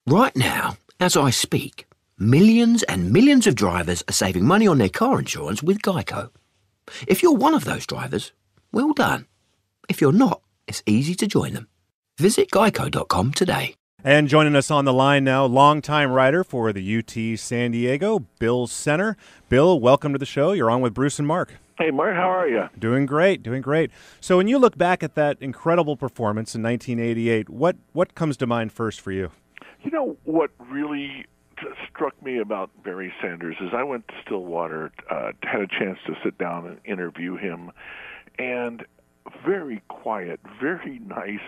Right now, as I speak, millions and millions of drivers are saving money on their car insurance with GEICO. If you're one of those drivers, well done. If you're not, it's easy to join them. Visit geico.com today. And joining us on the line now, longtime writer for the UT San Diego, Bill Center. Bill, welcome to the show. You're on with Bruce and Mark. Hey, Mark, how are you? Doing great, doing great. So when you look back at that incredible performance in 1988, what comes to mind first for you? You know, what really struck me about Barry Sanders is I went to Stillwater, had a chance to sit down and interview him, and very quiet, very nice,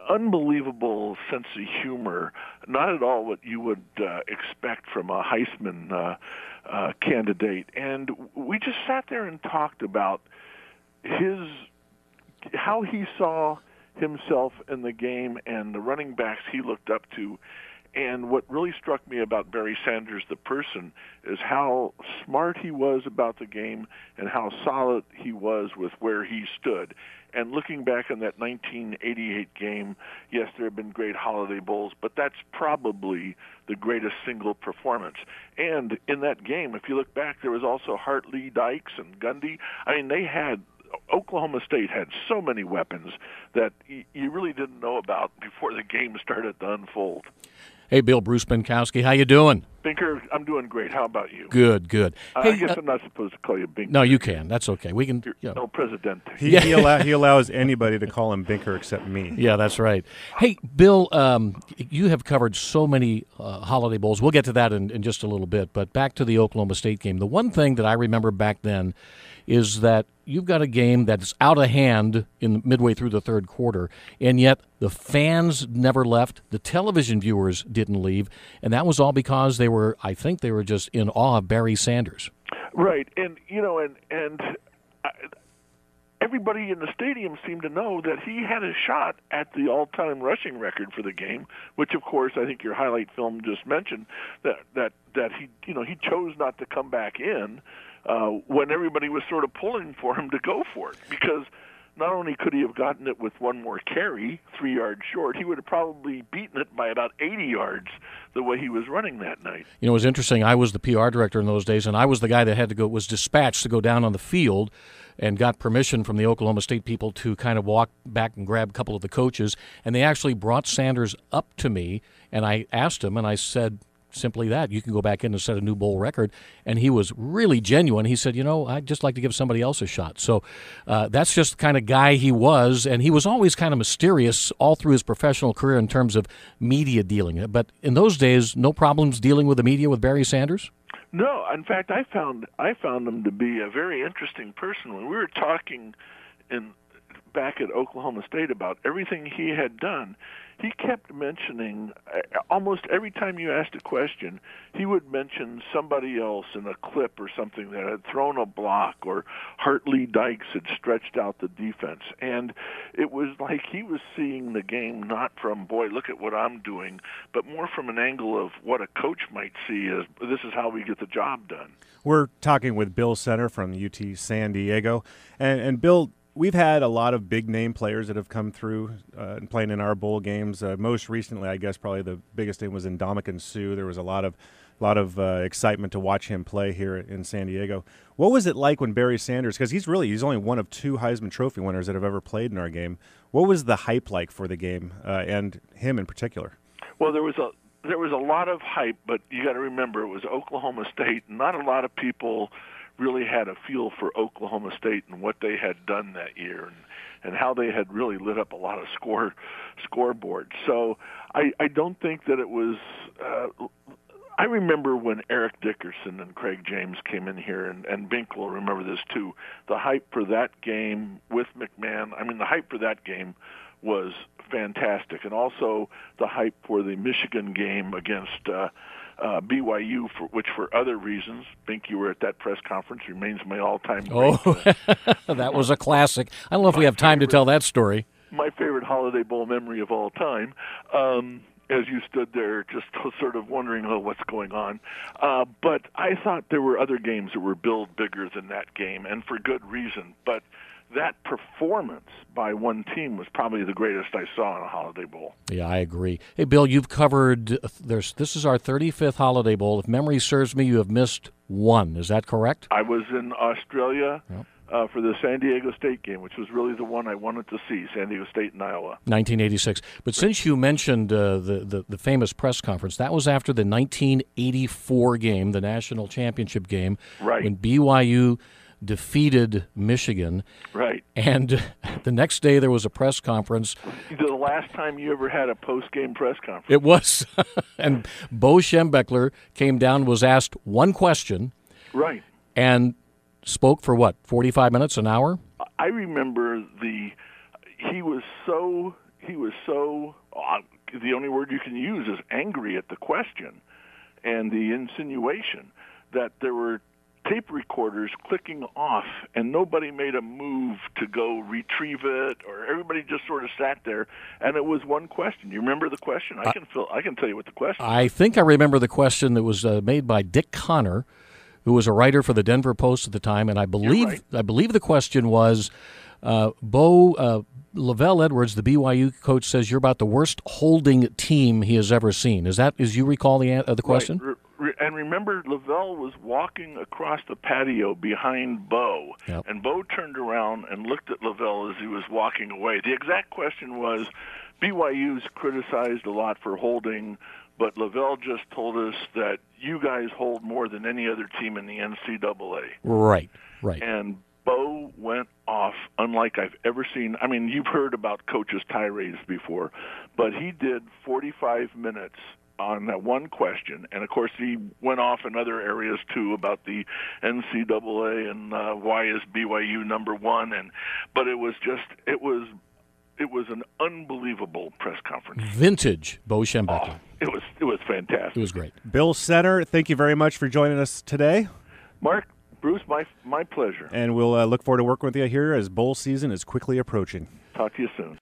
unbelievable sense of humor, not at all what you would expect from a Heisman candidate. And we just sat there and talked about how he saw himself in the game and the running backs he looked up to. And what really struck me about Barry Sanders, the person, is how smart he was about the game and how solid he was with where he stood. And looking back on that 1988 game, yes, there have been great Holiday Bowls, but that's probably the greatest single performance. And in that game, if you look back, there was also Hartley, Dykes, and Gundy. I mean, Oklahoma State had so many weapons that you really didn't know about before the game started to unfold. Hey, Bill, Bruce Binkowski, how you doing? Binker, I'm doing great. How about you? Good, good. I guess I'm not supposed to call you Binker. No, you can. That's okay. We can. No Presidente. He allows anybody to call him Binker except me. Yeah, that's right. Hey, Bill, you have covered so many Holiday Bowls. We'll get to that in just a little bit. But back to the Oklahoma State game. The one thing that I remember back then is that you've got a game that's out of hand in midway through the third quarter, and yet the fans never left. The television viewers didn't leave, and that was all because I think they were just in awe of Barry Sanders. Right, and everybody in the stadium seemed to know that he had a shot at the all-time rushing record for the game, which, of course, I think your highlight film just mentioned that he chose not to come back in when everybody was sort of pulling for him to go for it, because not only could he have gotten it with one more carry, 3 yards short, he would have probably beaten it by about 80 yards the way he was running that night. You know, it was interesting. I was the PR director in those days, and I was the guy that was dispatched to go down on the field and got permission from the Oklahoma State people to kind of walk back and grab a couple of the coaches. And they actually brought Sanders up to me, and I asked him, and I said simply that, you can go back in and set a new bowl record. And he was really genuine. He said, I'd just like to give somebody else a shot. So that's just the kind of guy he was. And he was always kind of mysterious all through his professional career in terms of media dealing. But in those days, no problems dealing with the media with Barry Sanders? No. In fact, I found him to be a very interesting person. When we were talking back at Oklahoma State about everything he had done, he kept mentioning, almost every time you asked a question, he would mention somebody else in a clip or something that had thrown a block, or Hartley Dykes had stretched out the defense. And it was like he was seeing the game not from, boy, look at what I'm doing, but more from an angle of what a coach might see as, this is how we get the job done. We're talking with Bill Center from UT San Diego. And Bill, we've had a lot of big-name players that have come through and playing in our bowl games. Most recently, I guess probably the biggest name was Ndamukong Suh. There was a lot of excitement to watch him play here in San Diego. What was it like when Barry Sanders, because he's only one of 2 Heisman Trophy winners that have ever played in our game. What was the hype like for the game and him in particular? Well, there was a lot of hype, but you got to remember it was Oklahoma State. Not a lot of people really had a feel for Oklahoma State and what they had done that year, and how they had really lit up a lot of scoreboards. So I don't think that it was I remember when Eric Dickerson and Craig James came in here, and Bink will remember this too, the hype for that game with McMahon. I mean, the hype for that game was fantastic, and also the hype for the Michigan game against BYU, which for other reasons, Bink, you were at that press conference, remains my all-time great. That was a classic. I don't know if we have time to tell that story. My favorite Holiday Bowl memory of all time, as you stood there just sort of wondering, what's going on. But I thought there were other games that were billed bigger than that game, and for good reason. But that performance by one team was probably the greatest I saw in a Holiday Bowl. Yeah, I agree. Hey, Bill, you've covered, this is our 35th Holiday Bowl. If memory serves me, you have missed one. Is that correct? I was in Australia for the San Diego State game, which was really the one I wanted to see, San Diego State and Iowa. 1986. But since you mentioned the famous press conference, that was after the 1984 game, the national championship game, right, when BYU defeated Michigan. Right. And the next day there was a press conference. The last time you ever had a post-game press conference. It was. And Bo Schembechler came down, was asked one question. Right. And spoke for what, 45 minutes, an hour? I remember he was so the only word you can use is angry at the question and the insinuation that there were tape recorders clicking off and nobody made a move to go retrieve it, or everybody just sort of sat there and it was one question. You remember the question? I can tell you what the question was. I think I remember the question that was made by Dick Connor, who was a writer for the Denver Post at the time, and I believe the question was, Lavelle Edwards, the BYU coach, says you're about the worst holding team he has ever seen. Is that, as you recall the question? Right. And remember, Lavelle was walking across the patio behind Bo, yep, and Bo turned around and looked at Lavelle as he was walking away. The exact question was, BYU's criticized a lot for holding, but Lavelle just told us that you guys hold more than any other team in the NCAA. Right. And Bo went off unlike I've ever seen. I mean, you've heard about coaches' tirades before, but he did 45 minutes on that one question. And, of course, he went off in other areas, too, about the NCAA and why is BYU number one. But it was an unbelievable press conference. Vintage Bo Schembechler. It was fantastic. It was great. Bill Center, thank you very much for joining us today. Mark, Bruce, my pleasure. And we'll look forward to working with you here as bowl season is quickly approaching. Talk to you soon.